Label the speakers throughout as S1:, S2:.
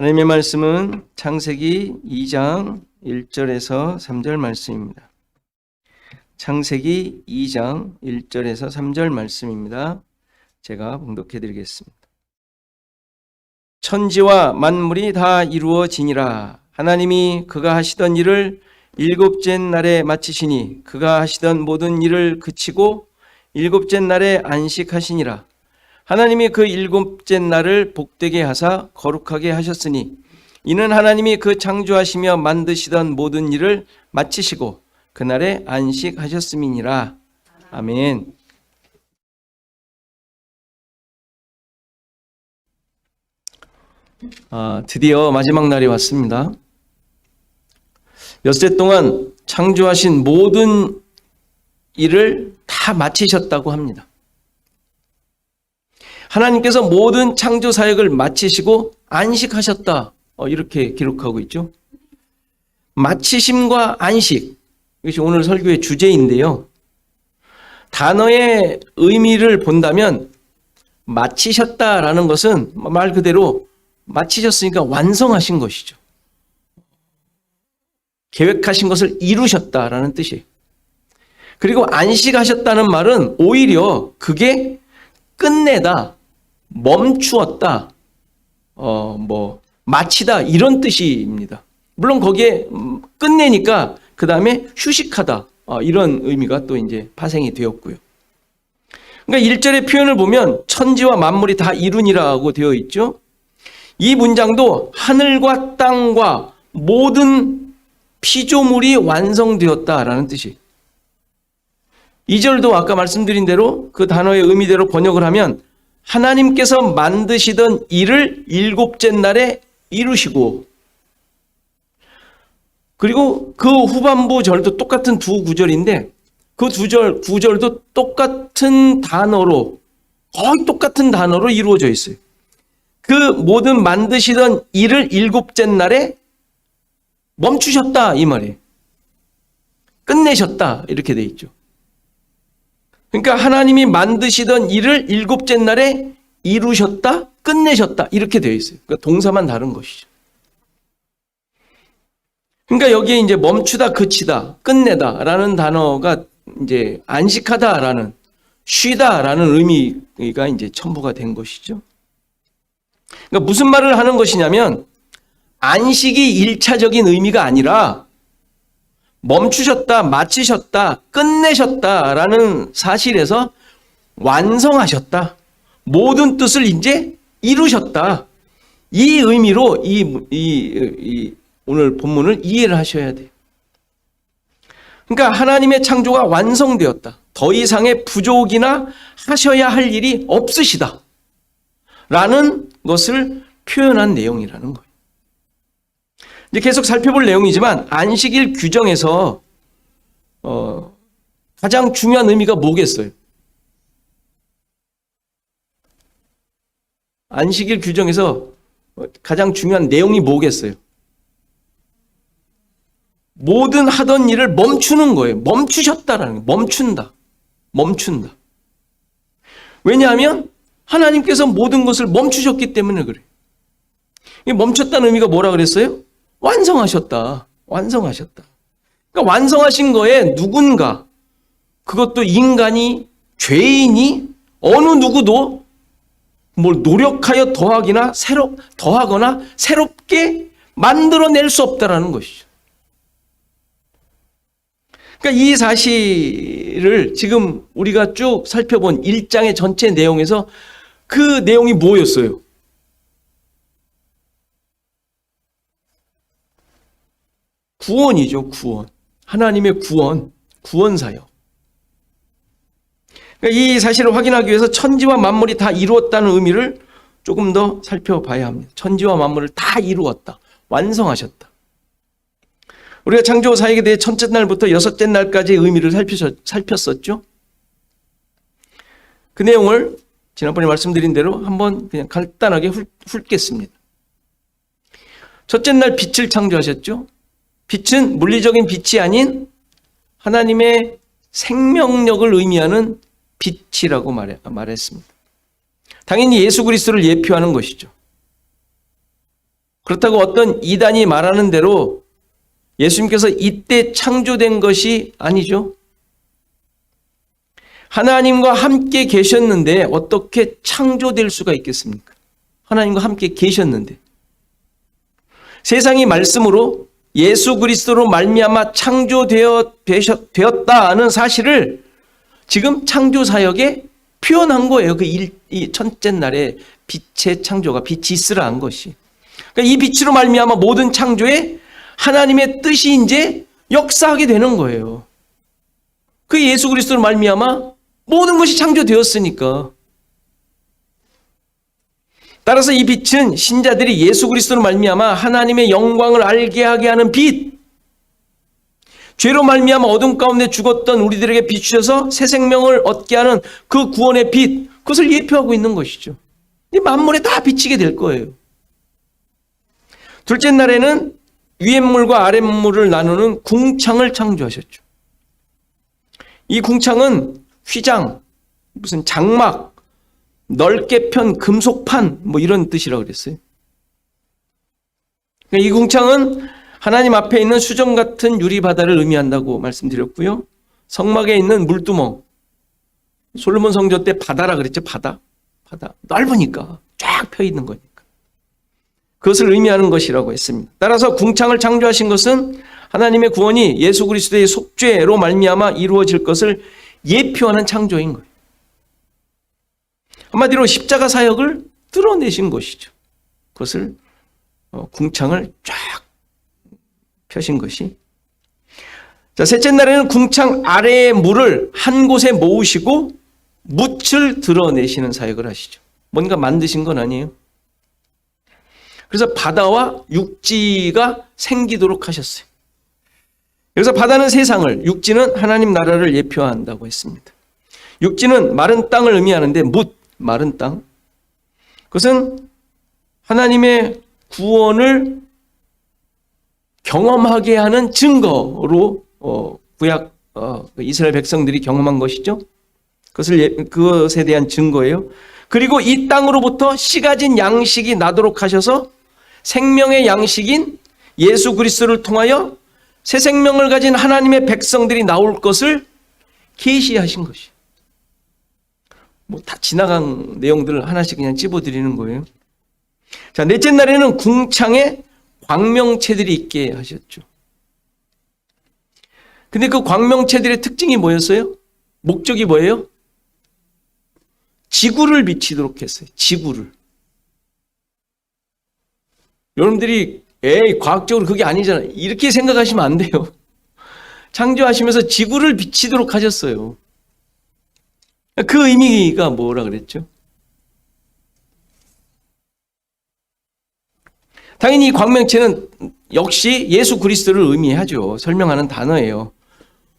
S1: 하나님의 말씀은 창세기 2장 1절에서 3절 말씀입니다. 창세기 2장 1절에서 3절 말씀입니다. 제가 봉독해 드리겠습니다. 천지와 만물이 다 이루어지니라. 하나님이 그가 하시던 일을 일곱째 날에 마치시니 그가 하시던 모든 일을 그치고 일곱째 날에 안식하시니라. 하나님이 그 일곱째 날을 복되게 하사 거룩하게 하셨으니 이는 하나님이 그 창조하시며 만드시던 모든 일을 마치시고 그날에 안식하셨음이니라. 아멘. 드디어 마지막 날이 왔습니다. 엿새 동안 창조하신 모든 일을 다 마치셨다고 합니다. 하나님께서 모든 창조 사역을 마치시고 안식하셨다. 이렇게 기록하고 있죠. 마치심과 안식, 이것이 오늘 설교의 주제인데요. 단어의 의미를 본다면 마치셨다라는 것은 말 그대로 마치셨으니까 완성하신 것이죠. 계획하신 것을 이루셨다라는 뜻이에요. 그리고 안식하셨다는 말은 오히려 그게 끝내다, 멈추었다, 마치다 이런 뜻입니다. 물론 거기에 끝내니까 그 다음에 휴식하다 이런 의미가 또 이제 파생이 되었고요. 그러니까 1절의 표현을 보면 천지와 만물이 다 이루니라고 되어 있죠. 이 문장도 하늘과 땅과 모든 피조물이 완성되었다라는 뜻이에요. 2절도 아까 말씀드린 대로 그 단어의 의미대로 번역을 하면 하나님께서 만드시던 일을 일곱째 날에 이루시고, 그리고 그 후반부 절도 똑같은 두 구절인데 그 구절도 똑같은 단어로, 거의 똑같은 단어로 이루어져 있어요. 그 모든 만드시던 일을 일곱째 날에 멈추셨다 이 말이에요. 끝내셨다 이렇게 돼 있죠. 그러니까 하나님이 만드시던 일을 일곱째 날에 이루셨다, 끝내셨다 이렇게 되어 있어요. 그러니까 동사만 다른 것이죠. 그러니까 여기에 이제 멈추다, 그치다, 끝내다라는 단어가 이제 안식하다라는, 쉬다라는 의미가 이제 첨부가 된 것이죠. 그러니까 무슨 말을 하는 것이냐면 안식이 1차적인 의미가 아니라 멈추셨다, 마치셨다, 끝내셨다라는 사실에서 완성하셨다, 모든 뜻을 이제 이루셨다, 이 의미로 오늘 본문을 이해를 하셔야 돼요. 그러니까 하나님의 창조가 완성되었다, 더 이상의 부족이나 하셔야 할 일이 없으시다 라는 것을 표현한 내용이라는 거예요. 이제 계속 살펴볼 내용이지만 안식일 규정에서 가장 중요한 의미가 뭐겠어요? 안식일 규정에서 가장 중요한 내용이 뭐겠어요? 모든 하던 일을 멈추는 거예요. 멈추셨다라는 거예요. 멈춘다. 왜냐하면 하나님께서 모든 것을 멈추셨기 때문에 그래요. 멈췄다는 의미가 뭐라 그랬어요? 완성하셨다. 그러니까 완성하신 거에 누군가, 그것도 인간이, 죄인이, 어느 누구도 뭘 노력하여 더하거나 새롭게 만들어낼 수 없다라는 것이죠. 그러니까 이 사실을 지금 우리가 쭉 살펴본 1장의 전체 내용에서 그 내용이 뭐였어요? 구원이죠, 구원. 하나님의 구원 사역. 그러니까 이 사실을 확인하기 위해서 천지와 만물이 다 이루었다는 의미를 조금 더 살펴봐야 합니다. 천지와 만물을 다 이루었다, 완성하셨다. 우리가 창조 사역에 대해 첫째 날부터 여섯째 날까지의 의미를 살폈었죠. 그 내용을 지난번에 말씀드린 대로 한번 그냥 간단하게 훑겠습니다. 첫째 날 빛을 창조하셨죠. 빛은 물리적인 빛이 아닌 하나님의 생명력을 의미하는 빛이라고 말했습니다. 당연히 예수 그리스도를 예표하는 것이죠. 그렇다고 어떤 이단이 말하는 대로 예수님께서 이때 창조된 것이 아니죠. 하나님과 함께 계셨는데 어떻게 창조될 수가 있겠습니까? 하나님과 함께 계셨는데. 세상이 말씀으로 예수 그리스도로 말미암아 창조되었다는 사실을 지금 창조 사역에 표현한 거예요. 이 첫째 날에 빛의 창조가 빛이 있으라 한 것이. 그러니까 이 빛으로 말미암아 모든 창조에 하나님의 뜻이 이제 역사하게 되는 거예요. 그 예수 그리스도로 말미암아 모든 것이 창조되었으니까. 따라서 이 빛은 신자들이 예수 그리스도로 말미암아 하나님의 영광을 알게 하게 하는 빛, 죄로 말미암아 어둠 가운데 죽었던 우리들에게 비추셔서 새 생명을 얻게 하는 그 구원의 빛, 그것을 예표하고 있는 것이죠. 이 만물에 다 비치게 될 거예요. 둘째 날에는 위에물과 아랫물을 나누는 궁창을 창조하셨죠. 이 궁창은 휘장, 무슨 장막, 넓게 편 금속판 뭐 이런 뜻이라고 그랬어요. 이 궁창은 하나님 앞에 있는 수정 같은 유리바다를 의미한다고 말씀드렸고요. 성막에 있는 물두멍, 솔로몬 성전 때 바다라 그랬죠. 바다 넓으니까 쫙 펴 있는 거니까 그것을 의미하는 것이라고 했습니다. 따라서 궁창을 창조하신 것은 하나님의 구원이 예수 그리스도의 속죄로 말미암아 이루어질 것을 예표하는 창조인 거예요. 한마디로 십자가 사역을 드러내신 것이죠. 그것을 궁창을 쫙 펴신 것이. 자, 셋째 날에는 궁창 아래의 물을 한 곳에 모으시고 묻을 드러내시는 사역을 하시죠. 뭔가 만드신 건 아니에요. 그래서 바다와 육지가 생기도록 하셨어요. 그래서 바다는 세상을, 육지는 하나님 나라를 예표한다고 했습니다. 육지는 마른 땅을 의미하는데 마른 땅. 그것은 하나님의 구원을 경험하게 하는 증거로 구약 이스라엘 백성들이 경험한 것이죠. 그것에 대한 증거예요. 그리고 이 땅으로부터 씨 가진 양식이 나도록 하셔서 생명의 양식인 예수 그리스도를 통하여 새 생명을 가진 하나님의 백성들이 나올 것을 계시하신 것이. 뭐 다 지나간 내용들을 하나씩 그냥 찝어드리는 거예요. 자, 넷째 날에는 궁창에 광명체들이 있게 하셨죠. 근데 그 광명체들의 특징이 뭐였어요? 목적이 뭐예요? 지구를 비치도록 했어요. 지구를. 여러분들이 과학적으로 그게 아니잖아요. 이렇게 생각하시면 안 돼요. 창조하시면서 지구를 비치도록 하셨어요. 그 의미가 뭐라 그랬죠? 당연히 이 광명체는 역시 예수 그리스도를 의미하죠. 설명하는 단어예요.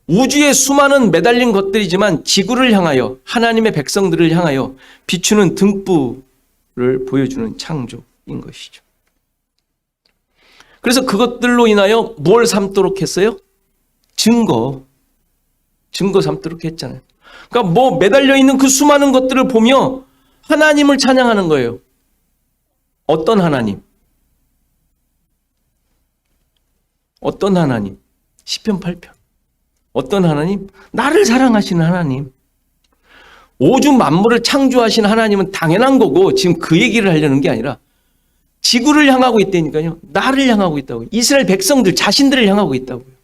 S1: 우주에 수많은 매달린 것들이지만 지구를 향하여 하나님의 백성들을 향하여 비추는 등불을 보여주는 창조인 것이죠. 그래서 그것들로 인하여 뭘 삼도록 했어요? 증거 삼도록 했잖아요. 그러니까 뭐 매달려 있는 그 수많은 것들을 보며 하나님을 찬양하는 거예요. 어떤 하나님? 어떤 하나님? 시편 8편. 어떤 하나님? 나를 사랑하시는 하나님. 오주 만물을 창조하신 하나님은 당연한 거고 지금 그 얘기를 하려는 게 아니라 지구를 향하고 있다니까요. 나를 향하고 있다고요. 이스라엘 백성들 자신들을 향하고 있다고요.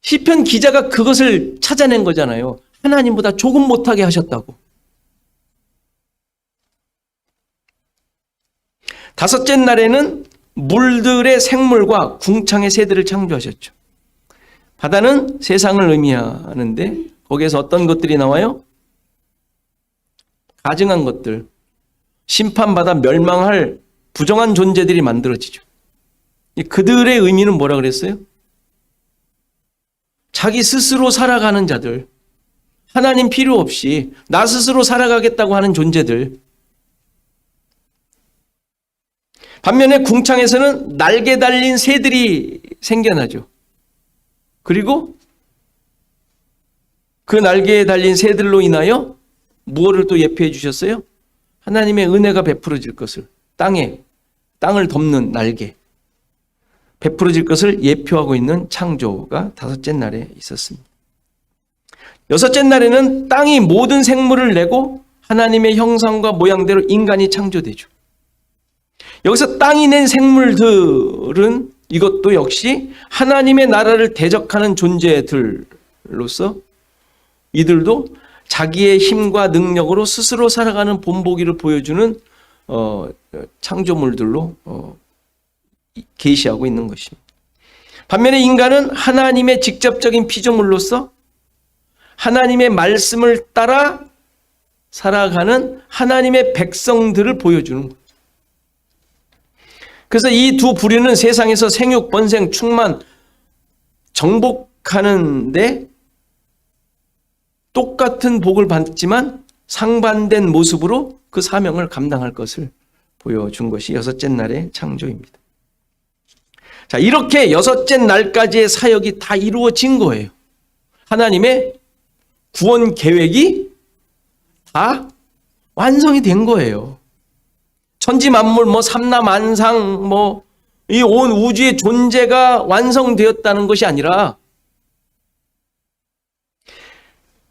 S1: 시편 기자가 그것을 찾아낸 거잖아요. 하나님보다 조금 못하게 하셨다고. 다섯째 날에는 물들의 생물과 궁창의 새들을 창조하셨죠. 바다는 세상을 의미하는데 거기에서 어떤 것들이 나와요? 가증한 것들, 심판받아 멸망할 부정한 존재들이 만들어지죠. 그들의 의미는 뭐라 그랬어요? 자기 스스로 살아가는 자들, 하나님 필요 없이 나 스스로 살아가겠다고 하는 존재들. 반면에 궁창에서는 날개 달린 새들이 생겨나죠. 그리고 그 날개에 달린 새들로 인하여 무엇을 또 예표해 주셨어요? 하나님의 은혜가 베풀어질 것을, 땅에 땅을 덮는 날개, 베풀어질 것을 예표하고 있는 창조가 다섯째 날에 있었습니다. 여섯째 날에는 땅이 모든 생물을 내고 하나님의 형상과 모양대로 인간이 창조되죠. 여기서 땅이 낸 생물들은 이것도 역시 하나님의 나라를 대적하는 존재들로서 이들도 자기의 힘과 능력으로 스스로 살아가는 본보기를 보여주는 창조물들로 계시하고 있는 것입니다. 반면에 인간은 하나님의 직접적인 피조물로서 하나님의 말씀을 따라 살아가는 하나님의 백성들을 보여주는 거예요. 그래서 이 두 부류는 세상에서 생육, 번생, 충만, 정복하는데 똑같은 복을 받지만 상반된 모습으로 그 사명을 감당할 것을 보여준 것이 여섯째 날의 창조입니다. 자, 이렇게 여섯째 날까지의 사역이 다 이루어진 거예요. 하나님의 구원 계획이 다 완성이 된 거예요. 천지 만물, 삼라만상, 이 온 우주의 존재가 완성되었다는 것이 아니라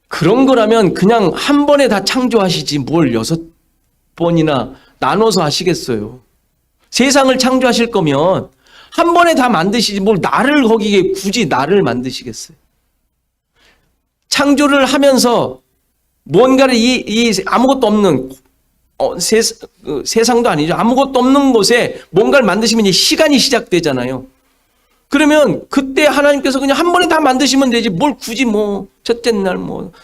S1: 그런 거라면 그냥 한 번에 다 창조하시지 뭘 6번이나 나눠서 하시겠어요. 세상을 창조하실 거면 한 번에 다 만드시지 뭘 나를 거기에 굳이 나를 만드시겠어요. 창조를 하면서 뭔가를 이 아무것도 없는 세상도 아니죠. 아무것도 없는 곳에 뭔가를 만드시면 이제 시간이 시작되잖아요. 그러면 그때 하나님께서 그냥 한 번에 다 만드시면 되지 뭘 굳이 첫째 날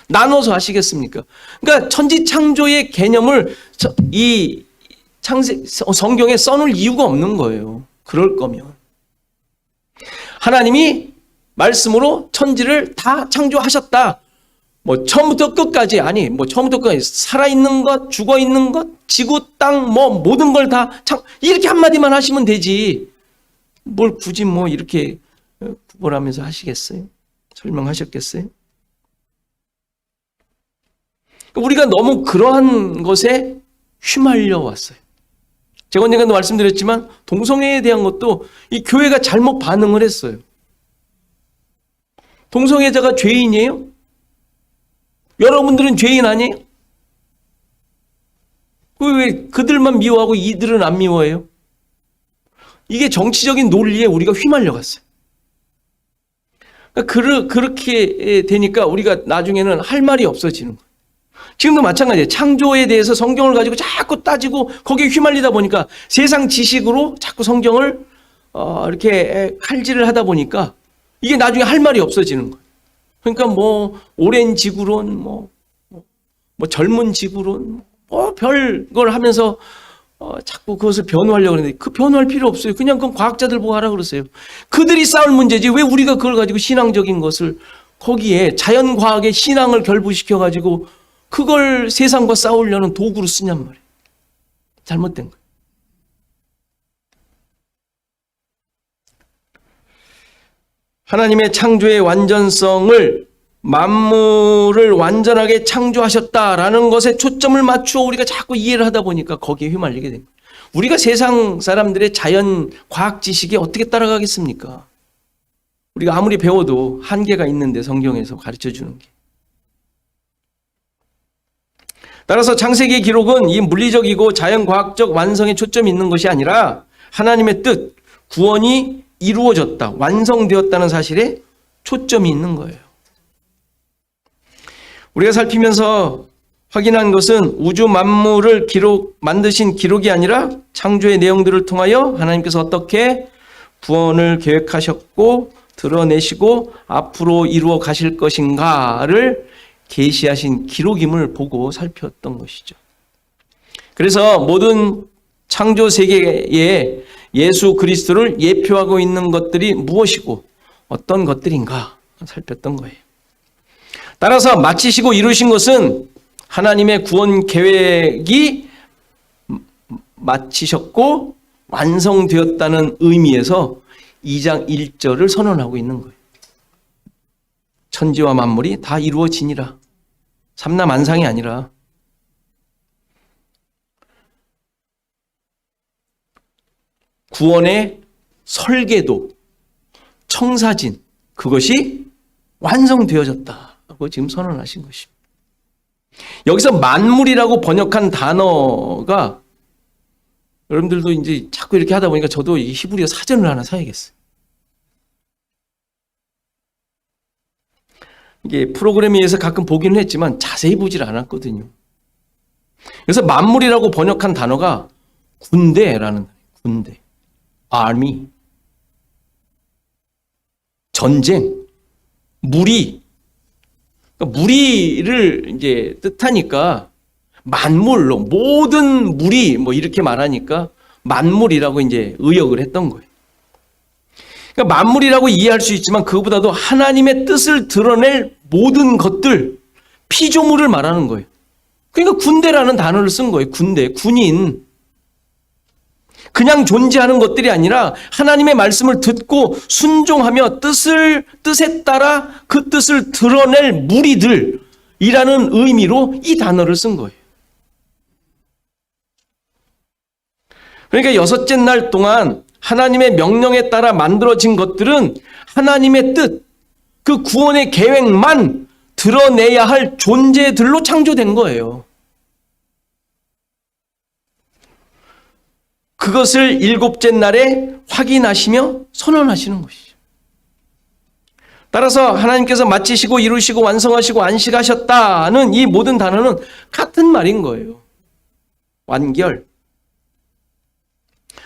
S1: 나눠서 하시겠습니까? 그러니까 천지 창조의 개념을 이 성경에 써놓을 이유가 없는 거예요. 그럴 거면 하나님이 말씀으로 천지를 다 창조하셨다. 처음부터 끝까지 처음부터 끝까지 살아있는 것, 죽어있는 것, 지구, 땅, 모든 걸 다 이렇게 한마디만 하시면 되지. 뭘 굳이 이렇게 구별하면서 하시겠어요? 설명하셨겠어요? 우리가 너무 그러한 것에 휘말려 왔어요. 제가 언젠가도 말씀드렸지만 동성애에 대한 것도 이 교회가 잘못 반응을 했어요. 동성애자가 죄인이에요? 여러분들은 죄인 아니에요? 왜 그들만 미워하고 이들은 안 미워해요? 이게 정치적인 논리에 우리가 휘말려 갔어요. 그렇게 되니까 우리가 나중에는 할 말이 없어지는 거예요. 지금도 마찬가지예요. 창조에 대해서 성경을 가지고 자꾸 따지고 거기에 휘말리다 보니까 세상 지식으로 자꾸 성경을 이렇게 칼질을 하다 보니까 이게 나중에 할 말이 없어지는 거예요. 그러니까 오랜 지구론, 젊은 지구론, 별걸 하면서 자꾸 그것을 변호하려고 하는데 그 변호할 필요 없어요. 그냥 그건 과학자들 보고 하라 그러세요. 그들이 싸울 문제지 왜 우리가 그걸 가지고 신앙적인 것을 거기에 자연과학의 신앙을 결부시켜가지고 그걸 세상과 싸우려는 도구로 쓰냔 말이에요. 잘못된 거예요. 하나님의 창조의 완전성을 만물을 완전하게 창조하셨다라는 것에 초점을 맞추어 우리가 자꾸 이해를 하다 보니까 거기에 휘말리게 된 거예요. 우리가 세상 사람들의 자연 과학 지식에 어떻게 따라가겠습니까? 우리가 아무리 배워도 한계가 있는데 성경에서 가르쳐 주는 게. 따라서 창세기의 기록은 이 물리적이고 자연과학적 완성에 초점이 있는 것이 아니라 하나님의 뜻, 구원이 이루어졌다, 완성되었다는 사실에 초점이 있는 거예요. 우리가 살피면서 확인한 것은 우주 만물을 만드신 기록이 아니라 창조의 내용들을 통하여 하나님께서 어떻게 구원을 계획하셨고 드러내시고 앞으로 이루어 가실 것인가를 계시하신 기록임을 보고 살폈던 것이죠. 그래서 모든 창조 세계에 예수 그리스도를 예표하고 있는 것들이 무엇이고 어떤 것들인가 살폈던 거예요. 따라서 마치시고 이루신 것은 하나님의 구원 계획이 마치셨고 완성되었다는 의미에서 2장 1절을 선언하고 있는 거예요. 천지와 만물이 다 이루어지니라. 삼라만상이 아니라. 구원의 설계도, 청사진, 그것이 완성되어졌다고 지금 선언하신 것입니다. 여기서 만물이라고 번역한 단어가 여러분들도 이제 자꾸 이렇게 하다 보니까 저도 이 히브리어 사전을 하나 사야겠어요. 이게 프로그램에 의해서 가끔 보기는 했지만 자세히 보질 않았거든요. 그래서 만물이라고 번역한 단어가 군대라는 군대, army, 전쟁, 무리. 그러니까 무리를 이제 뜻하니까 만물로 모든 무리 뭐 이렇게 말하니까 만물이라고 이제 의역을 했던 거예요. 그러니까 만물이라고 이해할 수 있지만 그보다도 하나님의 뜻을 드러낼 모든 것들, 피조물을 말하는 거예요. 그러니까 군대라는 단어를 쓴 거예요. 군대, 군인. 그냥 존재하는 것들이 아니라 하나님의 말씀을 듣고 순종하며 뜻에 따라 그 뜻을 드러낼 무리들이라는 의미로 이 단어를 쓴 거예요. 그러니까 여섯째 날 동안 하나님의 명령에 따라 만들어진 것들은 하나님의 뜻, 그 구원의 계획만 드러내야 할 존재들로 창조된 거예요. 그것을 일곱째 날에 확인하시며 선언하시는 것이죠. 따라서 하나님께서 마치시고 이루시고 완성하시고 안식하셨다는 이 모든 단어는 같은 말인 거예요. 완결.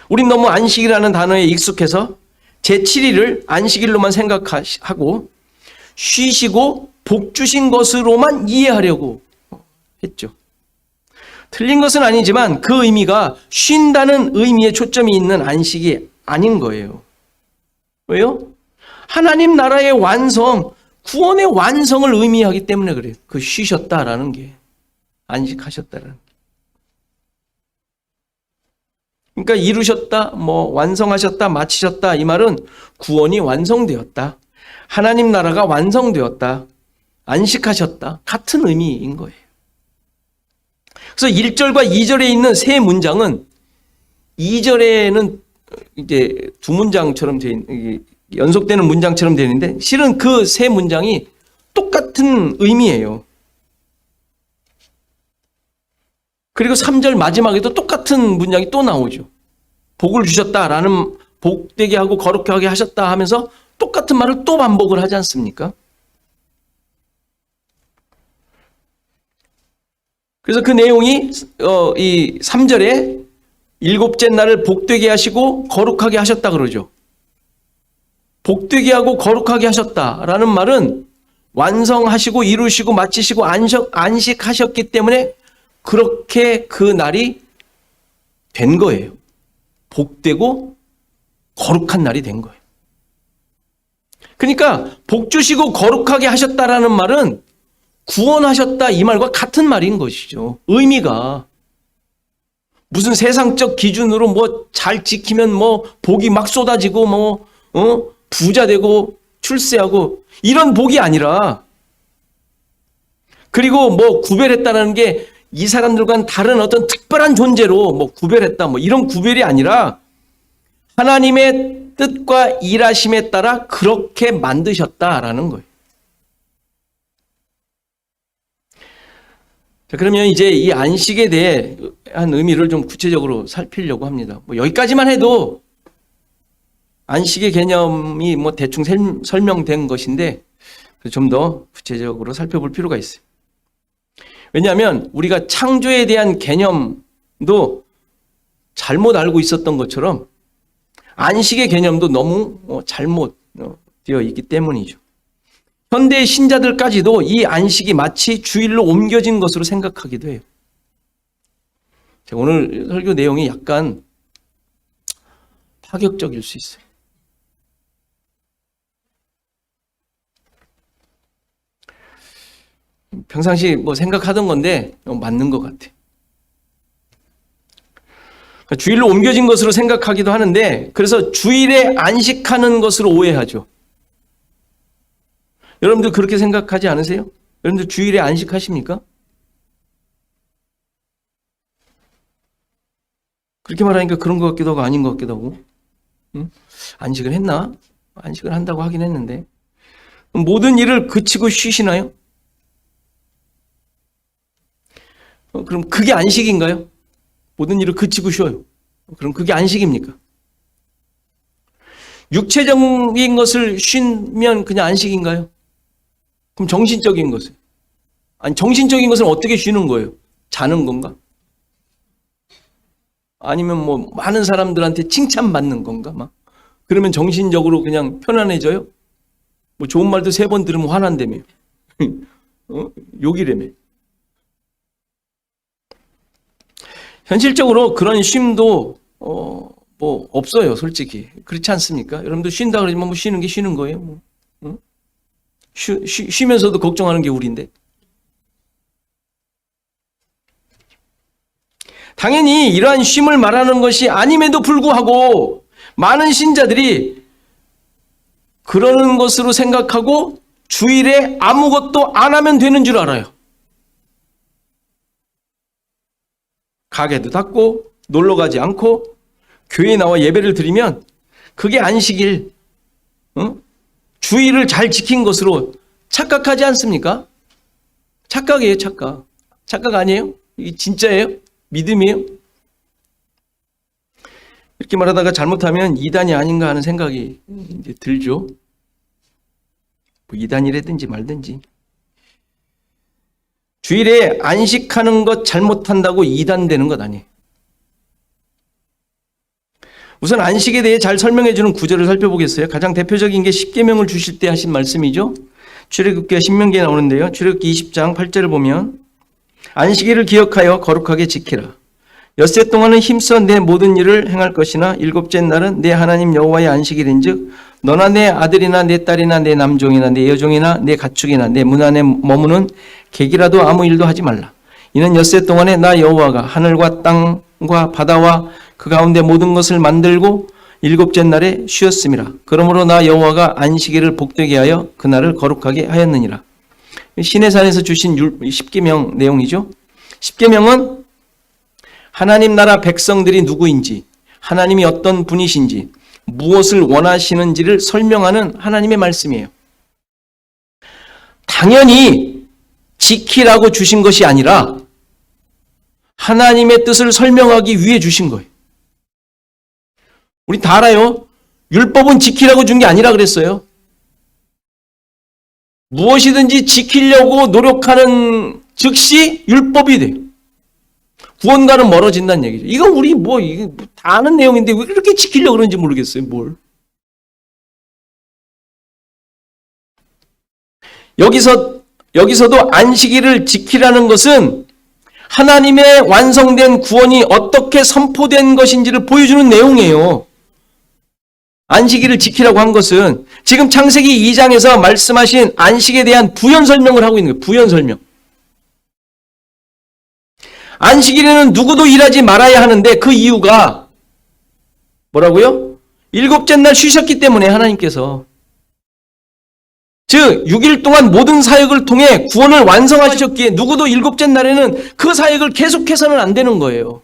S1: 우린 너무 안식이라는 단어에 익숙해서 제7일을 안식일로만 생각하고 쉬시고 복 주신 것으로만 이해하려고 했죠. 틀린 것은 아니지만 그 의미가 쉰다는 의미에 초점이 있는 안식이 아닌 거예요. 왜요? 하나님 나라의 완성, 구원의 완성을 의미하기 때문에 그래요. 그 쉬셨다라는 게, 안식하셨다라는 게. 그러니까 이루셨다, 완성하셨다, 마치셨다, 이 말은 구원이 완성되었다. 하나님 나라가 완성되었다. 안식하셨다. 같은 의미인 거예요. 그래서 1절과 2절에 있는 세 문장은 2절에는 이제 두 문장처럼 연속되는 문장처럼 되는데 실은 그 세 문장이 똑같은 의미예요. 그리고 3절 마지막에도 똑같은 문장이 또 나오죠. 복을 주셨다라는 복되게 하고 거룩하게 하게 하셨다 하면서 똑같은 말을 또 반복을 하지 않습니까? 그래서 그 내용이 이 3절에 일곱째 날을 복되게 하시고 거룩하게 하셨다 그러죠. 복되게 하고 거룩하게 하셨다라는 말은 완성하시고 이루시고 마치시고 안식하셨기 때문에 그렇게 그 날이 된 거예요. 복되고 거룩한 날이 된 거예요. 그러니까 복 주시고 거룩하게 하셨다라는 말은 구원하셨다 이 말과 같은 말인 것이죠. 의미가 무슨 세상적 기준으로 잘 지키면 복이 막 쏟아지고 부자 되고 출세하고 이런 복이 아니라, 그리고 구별했다는 게 이 사람들과는 다른 어떤 특별한 존재로 구별했다 이런 구별이 아니라 하나님의 뜻과 일하심에 따라 그렇게 만드셨다라는 거예요. 자, 그러면 이제 이 안식에 대한 의미를 좀 구체적으로 살피려고 합니다. 여기까지만 해도 안식의 개념이 대충 설명된 것인데 좀 더 구체적으로 살펴볼 필요가 있어요. 왜냐하면 우리가 창조에 대한 개념도 잘못 알고 있었던 것처럼 안식의 개념도 너무 잘못되어 있기 때문이죠. 현대의 신자들까지도 이 안식이 마치 주일로 옮겨진 것으로 생각하기도 해요. 오늘 설교 내용이 약간 파격적일 수 있어요. 평상시 생각하던 건데 맞는 것 같아요. 주일로 옮겨진 것으로 생각하기도 하는데 그래서 주일에 안식하는 것으로 오해하죠. 여러분들 그렇게 생각하지 않으세요? 여러분들 주일에 안식하십니까? 그렇게 말하니까 그런 것 같기도 하고 아닌 것 같기도 하고. 응? 안식을 했나? 안식을 한다고 하긴 했는데 모든 일을 그치고 쉬시나요? 그럼 그게 안식인가요? 모든 일을 그치고 쉬어요. 그럼 그게 안식입니까? 육체적인 것을 쉬면 그냥 안식인가요? 그럼 정신적인 것을? 아니, 정신적인 것은 어떻게 쉬는 거예요? 자는 건가? 아니면 뭐 많은 사람들한테 칭찬받는 건가? 막 그러면 정신적으로 그냥 편안해져요? 뭐 좋은 말도 3번 들으면 화난다며. 욕이라며. 현실적으로 그런 쉼도 뭐 없어요, 솔직히. 그렇지 않습니까? 여러분도 쉰다 그러지만 뭐 쉬는 게 쉬는 거예요. 뭐. 응? 쉬면서도 걱정하는 게 우리인데. 당연히 이러한 쉼을 말하는 것이 아님에도 불구하고 많은 신자들이 그러는 것으로 생각하고 주일에 아무것도 안 하면 되는 줄 알아요. 가게도 닫고 놀러 가지 않고 교회에 나와 예배를 드리면 그게 안식일, 주일을 잘 지킨 것으로 착각하지 않습니까? 착각이에요, 착각. 착각 아니에요? 이게 진짜예요? 믿음이에요? 이렇게 말하다가 잘못하면 이단이 아닌가 하는 생각이 이제 들죠. 뭐 이단이라든지 말든지. 주일에 안식하는 것 잘못한다고 이단되는 것 아니에요. 우선 안식에 대해 잘 설명해 주는 구절을 살펴보겠어요. 가장 대표적인 게 십계명을 주실 때 하신 말씀이죠. 출애굽기와 신명기에 나오는데요. 출애굽기 20장 8절을 보면 안식일을 기억하여 거룩하게 지키라. 엿새 동안은 힘써 내 모든 일을 행할 것이나 일곱째 날은 내 하나님 여호와의 안식일인즉 너나 내 아들이나 내 딸이나 내 남종이나 내 여종이나 내 가축이나 내 문 안에 머무는 객이라도 아무 일도 하지 말라. 이는 엿새 동안에 나 여호와가 하늘과 땅과 바다와 그 가운데 모든 것을 만들고 일곱째 날에 쉬었음이라. 그러므로 나 여호와가 안식일을 복되게 하여 그날을 거룩하게 하였느니라. 시내산에서 주신 십계명 내용이죠. 십계명은 하나님 나라 백성들이 누구인지, 하나님이 어떤 분이신지, 무엇을 원하시는지를 설명하는 하나님의 말씀이에요. 당연히 지키라고 주신 것이 아니라 하나님의 뜻을 설명하기 위해 주신 거예요. 우리 다 알아요. 율법은 지키라고 준 게 아니라 그랬어요. 무엇이든지 지키려고 노력하는 즉시 율법이 돼요. 구원과는 멀어진다는 얘기죠. 이건 우리 이게 다 아는 내용인데 왜 그렇게 지키려고 그러는지 모르겠어요. 뭘. 여기서도 안식일을 지키라는 것은 하나님의 완성된 구원이 어떻게 선포된 것인지를 보여주는 내용이에요. 안식일을 지키라고 한 것은 지금 창세기 2장에서 말씀하신 안식에 대한 부연 설명을 하고 있는 거예요. 부연 설명. 안식일에는 누구도 일하지 말아야 하는데 그 이유가 뭐라고요? 일곱째 날 쉬셨기 때문에 하나님께서. 즉 6일 동안 모든 사역을 통해 구원을 완성하셨기에 누구도 일곱째 날에는 그 사역을 계속해서는 안 되는 거예요.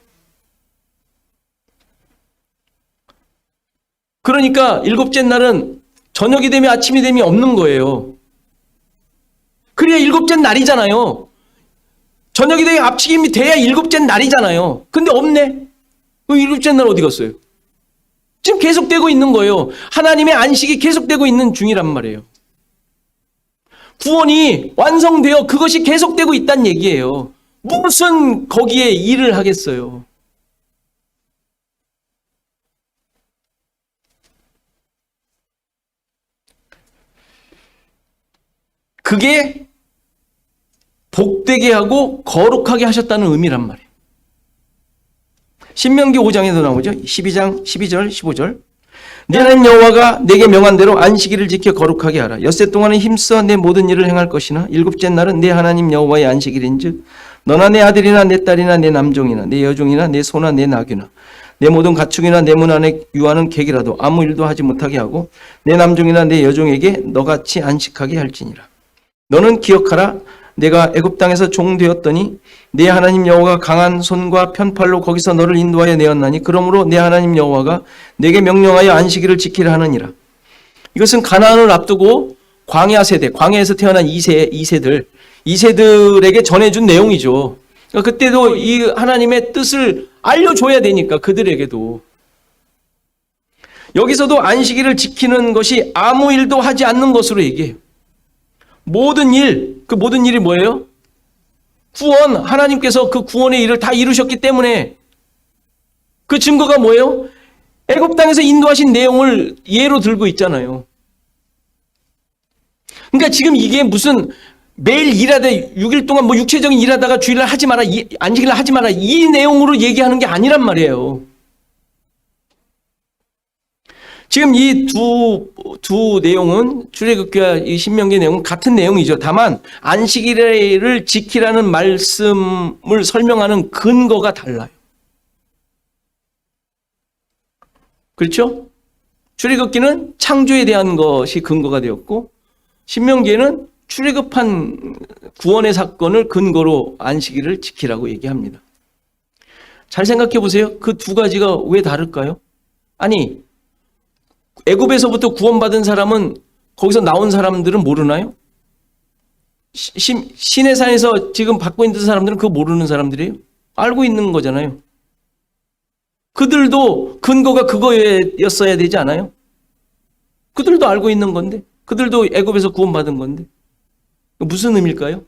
S1: 그러니까 일곱째 날은 저녁이 되면 아침이 되면 없는 거예요. 그래야 일곱째 날이잖아요. 저녁이 되면 아침이 돼야 일곱째 날이잖아요. 근데 없네. 그럼 일곱째 날 어디 갔어요? 지금 계속되고 있는 거예요. 하나님의 안식이 계속되고 있는 중이란 말이에요. 구원이 완성되어 그것이 계속되고 있다는 얘기예요. 무슨 거기에 일을 하겠어요. 그게 복되게 하고 거룩하게 하셨다는 의미란 말이에요. 신명기 5장에도 나오죠. 12장 12절 15절. 내 하나님 여호와가 내게 명한 대로 안식일을 지켜 거룩하게 하라. 엿새 동안은 힘써 내 모든 일을 행할 것이나 일곱째 날은 내 하나님 여호와의 안식일인즉 너나 내 아들이나 내 딸이나 내 남종이나 내 여종이나 내 소나 내 나귀나 내 모든 가축이나 내 문 안에 유하는 객이라도 아무 일도 하지 못하게 하고 내 남종이나 내 여종에게 너같이 안식하게 할지니라. 너는 기억하라. 내가 애굽 땅에서 종되었더니 내 하나님 여호와가 강한 손과 편팔로 거기서 너를 인도하여 내었나니 그러므로 내 하나님 여호와가 내게 명령하여 안식일을 지키라 하느니라. 이것은 가나안을 앞두고 광야 세대, 광야에서 태어난 2세들에게 전해준 내용이죠. 그러니까 그때도 이 하나님의 뜻을 알려줘야 되니까 그들에게도. 여기서도 안식일을 지키는 것이 아무 일도 하지 않는 것으로 얘기해요. 모든 일, 그 모든 일이 뭐예요? 구원, 하나님께서 그 구원의 일을 다 이루셨기 때문에. 그 증거가 뭐예요? 애굽 땅에서 인도하신 내용을 예로 들고 있잖아요. 그러니까 지금 이게 무슨 매일 일하다 6일 동안 뭐 육체적인 일하다가 주일날 하지 마라, 안식일날 하지 마라 이 내용으로 얘기하는 게 아니란 말이에요. 지금 이 두 내용은 출애굽기와 이 신명기 내용은 같은 내용이죠. 다만 안식일을 지키라는 말씀을 설명하는 근거가 달라요. 그렇죠? 출애굽기는 창조에 대한 것이 근거가 되었고 신명기에는 출애굽한 구원의 사건을 근거로 안식일을 지키라고 얘기합니다. 잘 생각해 보세요. 그 두 가지가 왜 다를까요? 아니, 애굽에서부터 구원받은 사람은 거기서 나온 사람들은 모르나요? 시내산에서 지금 받고 있는 사람들은 그거 모르는 사람들이에요. 알고 있는 거잖아요. 그들도 근거가 그거였어야 되지 않아요? 그들도 알고 있는 건데, 그들도 애굽에서 구원받은 건데 무슨 의미일까요?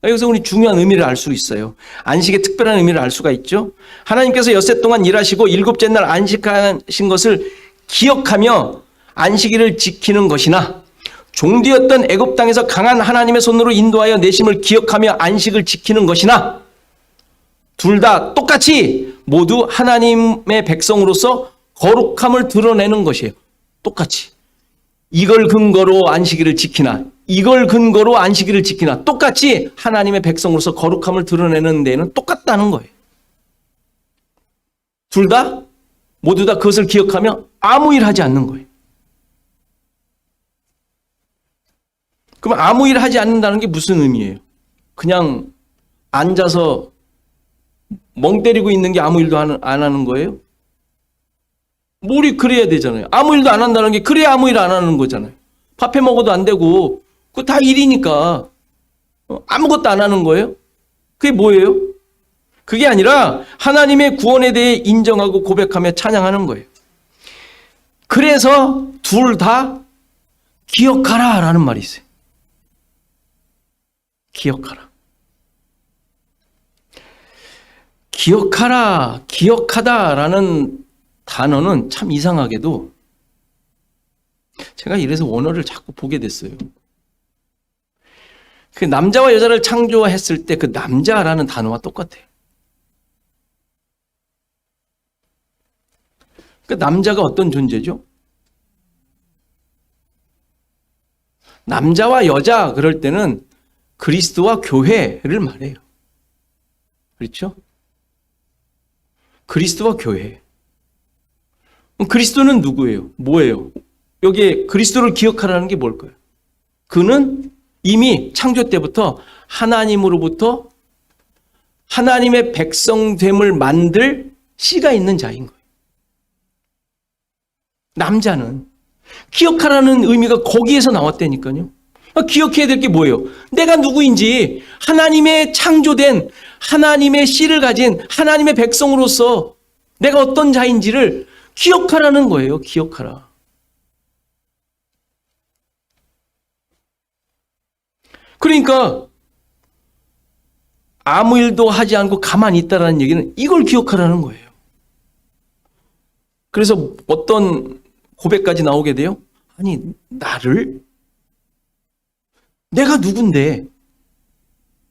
S1: 여기서 우리 중요한 의미를 알 수 있어요. 안식의 특별한 의미를 알 수가 있죠. 하나님께서 엿새 동안 일하시고 일곱째 날 안식하신 것을 기억하며 안식일을 지키는 것이나 종되었던 애굽 땅에서 강한 하나님의 손으로 인도하여 내심을 기억하며 안식을 지키는 것이나 둘 다 똑같이 모두 하나님의 백성으로서 거룩함을 드러내는 것이에요. 똑같이. 이걸 근거로 안식일을 지키나 이걸 근거로 안식일을 지키나 똑같이 하나님의 백성으로서 거룩함을 드러내는 데는 똑같다는 거예요. 둘 다 모두 다 그것을 기억하며 아무 일 하지 않는 거예요. 그럼 아무 일 하지 않는다는 게 무슨 의미예요? 그냥 앉아서 멍 때리고 있는 게 아무 일도 안 하는 거예요? 우리 그래야 되잖아요. 아무 일도 안 한다는 게 그래야 아무 일 안 하는 거잖아요. 밥해 먹어도 안 되고 그거 다 일이니까 아무것도 안 하는 거예요? 그게 뭐예요? 그게 아니라 하나님의 구원에 대해 인정하고 고백하며 찬양하는 거예요. 그래서 둘 다 기억하라 라는 말이 있어요. 기억하라. 기억하라, 기억하다라는 단어는 참 이상하게도 제가 이래서 원어를 자꾸 보게 됐어요. 그 남자와 여자를 창조했을 때 그 남자라는 단어와 똑같아요. 그 남자가 어떤 존재죠? 남자와 여자 그럴 때는 그리스도와 교회를 말해요. 그렇죠? 그리스도와 교회. 그리스도는 누구예요? 뭐예요? 여기에 그리스도를 기억하라는 게 뭘까요? 그는 이미 창조 때부터 하나님으로부터 하나님의 백성됨을 만들 씨가 있는 자인 거예요. 남자는 기억하라는 의미가 거기에서 나왔다니까요. 기억해야 될 게 뭐예요? 내가 누구인지 하나님의 창조된 하나님의 씨를 가진 하나님의 백성으로서 내가 어떤 자인지를 기억하라는 거예요. 기억하라. 그러니까 아무 일도 하지 않고 가만히 있다라는 얘기는 이걸 기억하라는 거예요. 그래서 어떤 고백까지 나오게 돼요? 아니, 나를? 내가 누군데?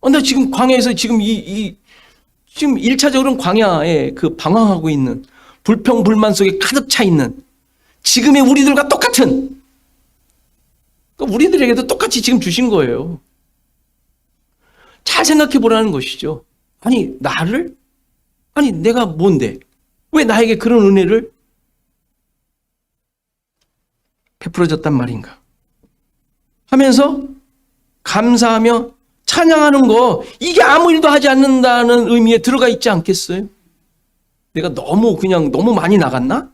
S1: 나 지금 광야에서 지금 지금 1차적으로는 광야에 그 방황하고 있는 불평불만 속에 가득 차 있는 지금의 우리들과 똑같은 우리들에게도 똑같이 지금 주신 거예요. 잘 생각해 보라는 것이죠. 아니, 나를? 아니, 내가 뭔데? 왜 나에게 그런 은혜를 베풀어졌단 말인가? 하면서 감사하며 찬양하는 거, 이게 아무 일도 하지 않는다는 의미에 들어가 있지 않겠어요? 내가 너무 많이 나갔나?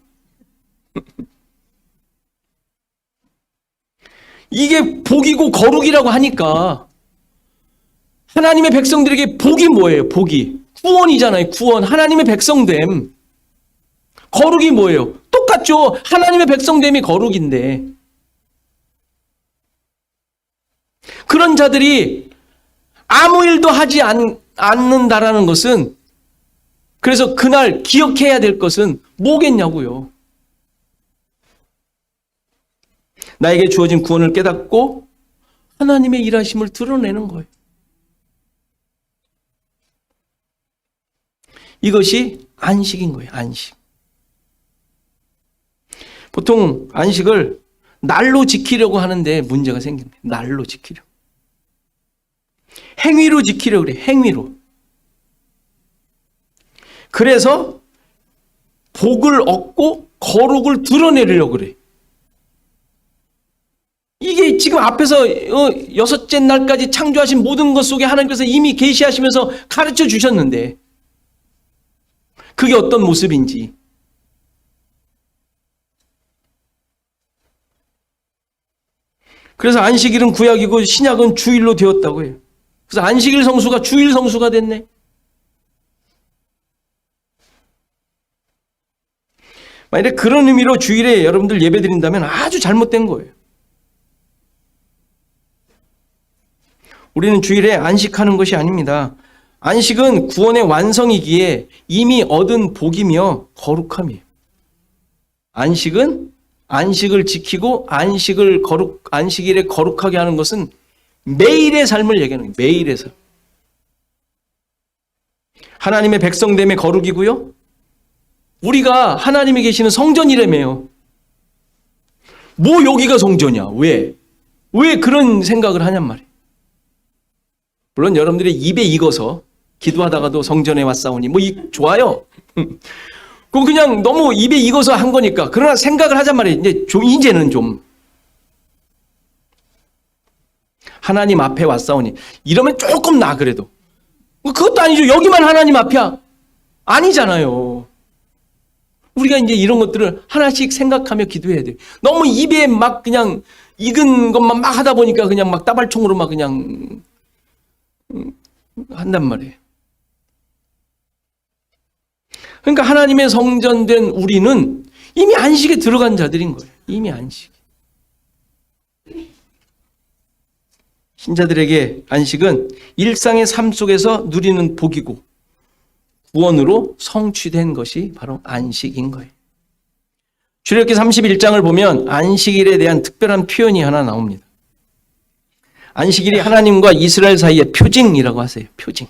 S1: 이게 복이고 거룩이라고 하니까 하나님의 백성들에게 복이 뭐예요? 복이 구원이잖아요. 구원. 하나님의 백성됨. 거룩이 뭐예요? 똑같죠. 하나님의 백성됨이 거룩인데 그런 자들이 아무 일도 하지 않는다라는 것은, 그래서 그날 기억해야 될 것은 뭐겠냐고요. 나에게 주어진 구원을 깨닫고 하나님의 일하심을 드러내는 거예요. 이것이 안식인 거예요. 안식. 보통 안식을 날로 지키려고 하는데 문제가 생깁니다. 날로 지키려고. 행위로 지키려고 그래. 행위로. 그래서 복을 얻고 거룩을 드러내려고 그래. 이게 지금 앞에서 여섯째 날까지 창조하신 모든 것 속에 하나님께서 이미 계시하시면서 가르쳐 주셨는데 그게 어떤 모습인지. 그래서 안식일은 구약이고 신약은 주일로 되었다고 해요. 그래서 안식일 성수가 주일 성수가 됐네. 만약에 그런 의미로 주일에 여러분들 예배 드린다면 아주 잘못된 거예요. 우리는 주일에 안식하는 것이 아닙니다. 안식은 구원의 완성이기에 이미 얻은 복이며 거룩함이에요. 안식은 안식을 지키고 안식일에 거룩하게 하는 것은 매일의 삶을 얘기하는 거예요. 매일의 삶. 하나님의 백성됨의 거룩이고요. 우리가 하나님이 계시는 성전이라며요. 뭐 여기가 성전이야? 왜 그런 생각을 하냔 말이에요. 물론 여러분들이 입에 익어서 기도하다가도 성전에 왔사오니 좋아요. 그거 그냥 너무 입에 익어서 한 거니까. 그러나 생각을 하잔 말이에요. 이제는 좀 하나님 앞에 왔사오니 이러면 조금 나 그래도. 그것도 아니죠. 여기만 하나님 앞이야. 아니잖아요. 우리가 이제 이런 것들을 하나씩 생각하며 기도해야 돼요. 너무 입에 막 그냥 익은 것만 막 하다 보니까 그냥 막 따발총으로 막 그냥 한단 말이에요. 그러니까 하나님의 성전된 우리는 이미 안식에 들어간 자들인 거예요. 이미 안식. 신자들에게 안식은 일상의 삶 속에서 누리는 복이고 구원으로 성취된 것이 바로 안식인 거예요. 출애굽기 31장을 보면 안식일에 대한 특별한 표현이 하나 나옵니다. 안식일이 하나님과 이스라엘 사이의 표징이라고 하세요. 표징.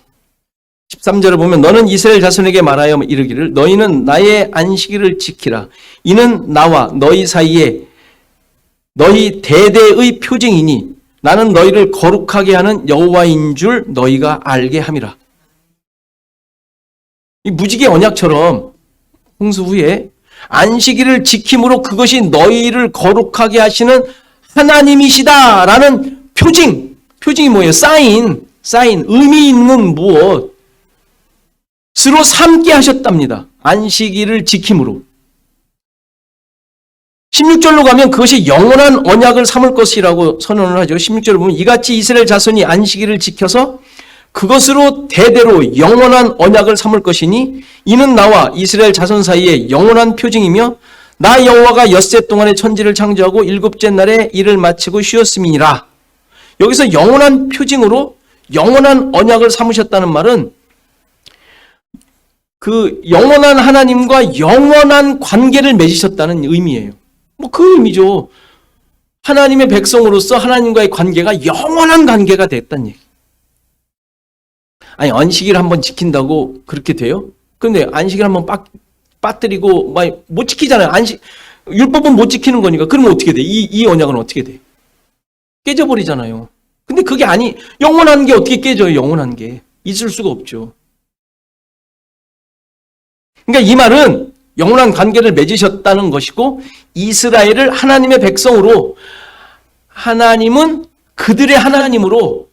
S1: 13절을 보면 너는 이스라엘 자손에게 말하여 이르기를 너희는 나의 안식일을 지키라. 이는 나와 너희 사이에 너희 대대의 표징이니 나는 너희를 거룩하게 하는 여호와인 줄 너희가 알게 함이라. 이 무지개 언약처럼 홍수 후에 안식일을 지킴으로 그것이 너희를 거룩하게 하시는 하나님이시다라는 표징. 표징이 뭐예요? 사인. 의미 있는 무엇. 스로 삼게 하셨답니다. 안식일을 지킴으로. 16절로 가면 그것이 영원한 언약을 삼을 것이라고 선언을 하죠. 16절을 보면 이같이 이스라엘 자손이 안식일을 지켜서 그것으로 대대로 영원한 언약을 삼을 것이니 이는 나와 이스라엘 자손 사이에 영원한 표징이며 나 여호와가 엿새 동안에 천지를 창조하고 일곱째 날에 일을 마치고 쉬었음이니라. 여기서 영원한 표징으로 영원한 언약을 삼으셨다는 말은 그 영원한 하나님과 영원한 관계를 맺으셨다는 의미예요. 그 의미죠. 하나님의 백성으로서 하나님과의 관계가 영원한 관계가 됐다는 얘기. 아니 안식일 한번 지킨다고 그렇게 돼요? 근데 안식일 한번 빠뜨리고 못 지키잖아요. 율법은 못 지키는 거니까. 그러면 어떻게 돼? 이 언약은 어떻게 돼? 깨져버리잖아요. 근데 그게 영원한 게 어떻게 깨져요? 영원한 게 있을 수가 없죠. 그러니까 이 말은 영원한 관계를 맺으셨다는 것이고 이스라엘을 하나님의 백성으로 하나님은 그들의 하나님으로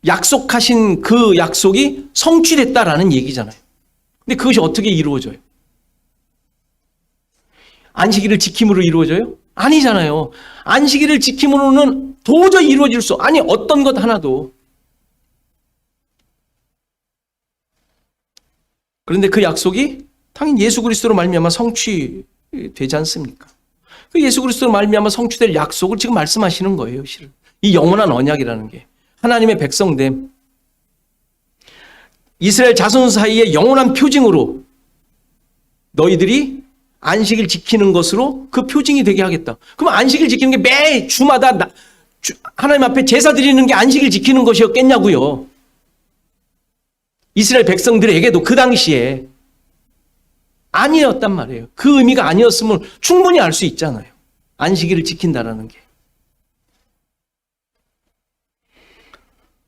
S1: 약속하신 그 약속이 성취됐다라는 얘기잖아요. 근데 그것이 어떻게 이루어져요? 안식일을 지킴으로 이루어져요? 아니잖아요. 안식일을 지킴으로는 도저히 이루어질 수, 아니 어떤 것 하나도. 그런데 그 약속이 당연히 예수 그리스도로 말미암아 성취되지 않습니까? 그 예수 그리스도로 말미암아 성취될 약속을 지금 말씀하시는 거예요. 실은 이 영원한 언약이라는 게 하나님의 백성됨, 이스라엘 자손 사이의 영원한 표징으로 너희들이 안식일 지키는 것으로 그 표징이 되게 하겠다. 그럼 안식일 지키는 게 매 주마다 하나님 앞에 제사 드리는 게 안식일 지키는 것이었겠냐고요. 이스라엘 백성들에게도 그 당시에 아니었단 말이에요. 그 의미가 아니었음을 충분히 알 수 있잖아요. 안식일을 지킨다라는 게.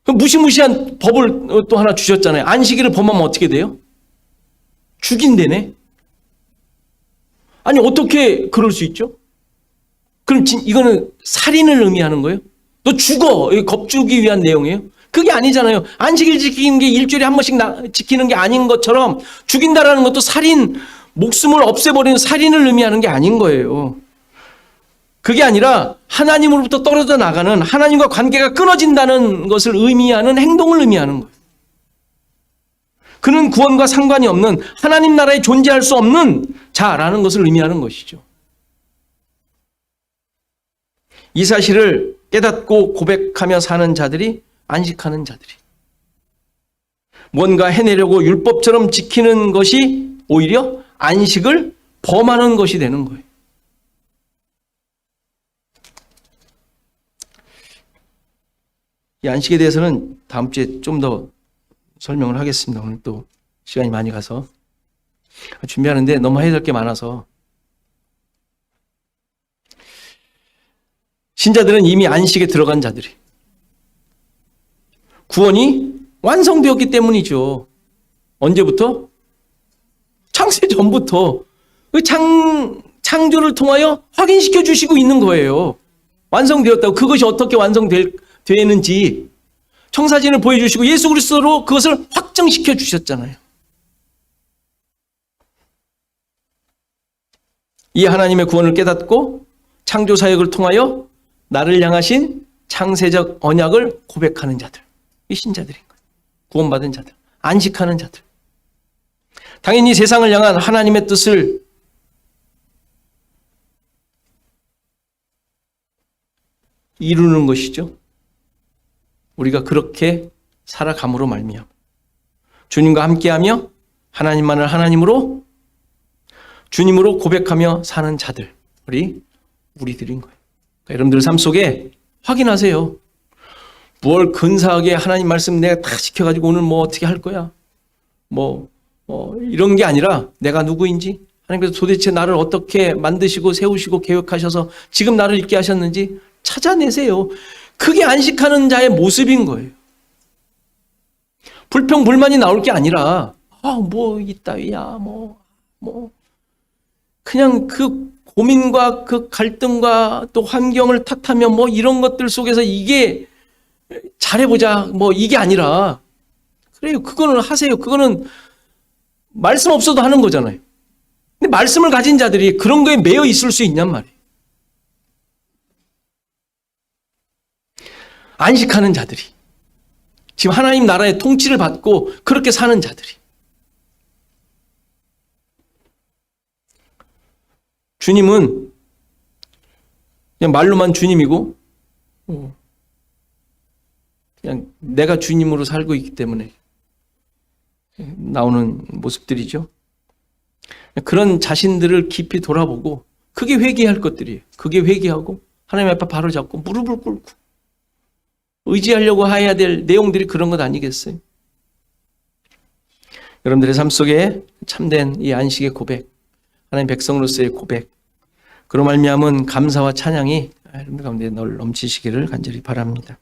S1: 무시무시한 법을 또 하나 주셨잖아요. 안식일을 범하면 어떻게 돼요? 죽인다네. 아니 어떻게 그럴 수 있죠? 그럼 이거는 살인을 의미하는 거예요? 너 죽어. 겁주기 위한 내용이에요? 그게 아니잖아요. 안식일 지키는 게 일주일에 한 번씩 지키는 게 아닌 것처럼 죽인다라는 것도 살인, 목숨을 없애버리는 살인을 의미하는 게 아닌 거예요. 그게 아니라 하나님으로부터 떨어져 나가는, 하나님과 관계가 끊어진다는 것을 의미하는 행동을 의미하는 거예요. 그는 구원과 상관이 없는, 하나님 나라에 존재할 수 없는 자라는 것을 의미하는 것이죠. 이 사실을 깨닫고 고백하며 사는 자들이 안식하는 자들이, 뭔가 해내려고 율법처럼 지키는 것이 오히려 안식을 범하는 것이 되는 거예요. 이 안식에 대해서는 다음 주에 좀 더 설명을 하겠습니다. 오늘 또 시간이 많이 가서 준비하는데 너무 해야 될 게 많아서. 신자들은 이미 안식에 들어간 자들이, 구원이 완성되었기 때문이죠. 언제부터? 창세 전부터 그 창조를 통하여 확인시켜 주시고 있는 거예요. 완성되었다고. 그것이 어떻게 완성되는지 청사진을 보여주시고 예수 그리스도로 그것을 확정시켜 주셨잖아요. 이 하나님의 구원을 깨닫고 창조 사역을 통하여 나를 향하신 창세적 언약을 고백하는 자들, 이 신자들인 거예요. 구원받은 자들, 안식하는 자들. 당연히 세상을 향한 하나님의 뜻을 이루는 것이죠. 우리가 그렇게 살아감으로 말미암아 주님과 함께하며 하나님만을 하나님으로, 주님으로 고백하며 사는 자들, 우리들인 거예요. 그러니까 여러분들 삶 속에 확인하세요. 뭘 근사하게 하나님 말씀 내가 다 지켜가지고 오늘 뭐 어떻게 할 거야? 이런 게 아니라 내가 누구인지, 하나님께서 도대체 나를 어떻게 만드시고 세우시고 계획하셔서 지금 나를 있게 하셨는지 찾아내세요. 그게 안식하는 자의 모습인 거예요. 불평, 불만이 나올 게 아니라, 이따위야, 그냥 그 고민과 그 갈등과 또 환경을 탓하며 이런 것들 속에서 이게 잘해보자, 이게 아니라, 그래요. 그거는 하세요. 그거는 말씀 없어도 하는 거잖아요. 근데 말씀을 가진 자들이 그런 거에 매여 있을 수 있냔 말이에요. 안식하는 자들이, 지금 하나님 나라의 통치를 받고 그렇게 사는 자들이, 주님은 그냥 말로만 주님이고 그냥 내가 주님으로 살고 있기 때문에 나오는 모습들이죠. 그런 자신들을 깊이 돌아보고, 그게 회개할 것들이에요. 그게 회개하고 하나님 앞에 바로 잡고 무릎을 꿇고 의지하려고 해야 될 내용들이 그런 것 아니겠어요? 여러분들의 삶 속에 참된 이 안식의 고백, 하나님 백성으로서의 고백, 그로 말미암은 감사와 찬양이 여러분들 가운데 널 넘치시기를 간절히 바랍니다.